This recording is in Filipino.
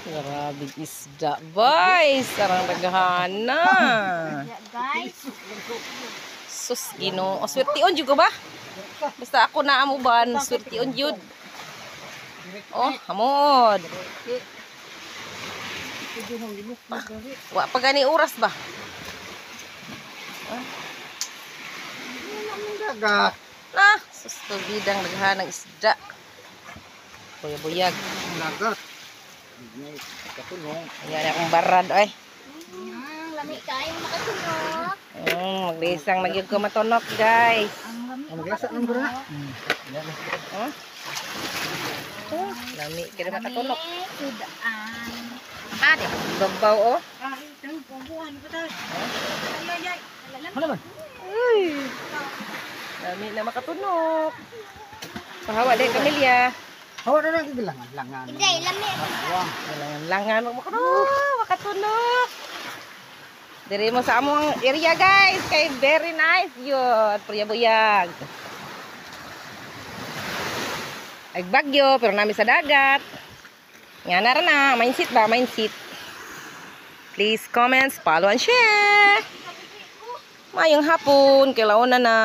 Grabe isda, boys. Sarang daghana. Guys, Sus, Ginoo. O, swertiun jud ko ba? Basta ako na amuban, swertiun jud. Oh, hamod. Wa pa gani oras ba? Dagat. Na, sus, bidang daghanang isda. Buyag-buyag. Dagat. Katulong. Yan akong barad, ay. lamig kayong makasunod. Magbisang magyud ko matunok, guys. Ang lamig Maglasa ng bra. Oh. Oh, lami kira makatunok. Sudaan. Ah, di babaw, oh. Ang pumpuhan ko tayo. Ano ba? Uy. Lami na makatunok. Pahawa dai kamilya. Hawa na lang gilangan. Langan. Hindi, lamig. Langan makatunok. Diri mo sa among area, guys. Kay very nice yun. Puyag-buyag. Ay bagyo, pero namin sa dagat. Nga na rin na. Mindset ba? Mindset. Please comment, follow, and share. Mayong hapon. Kailangan na.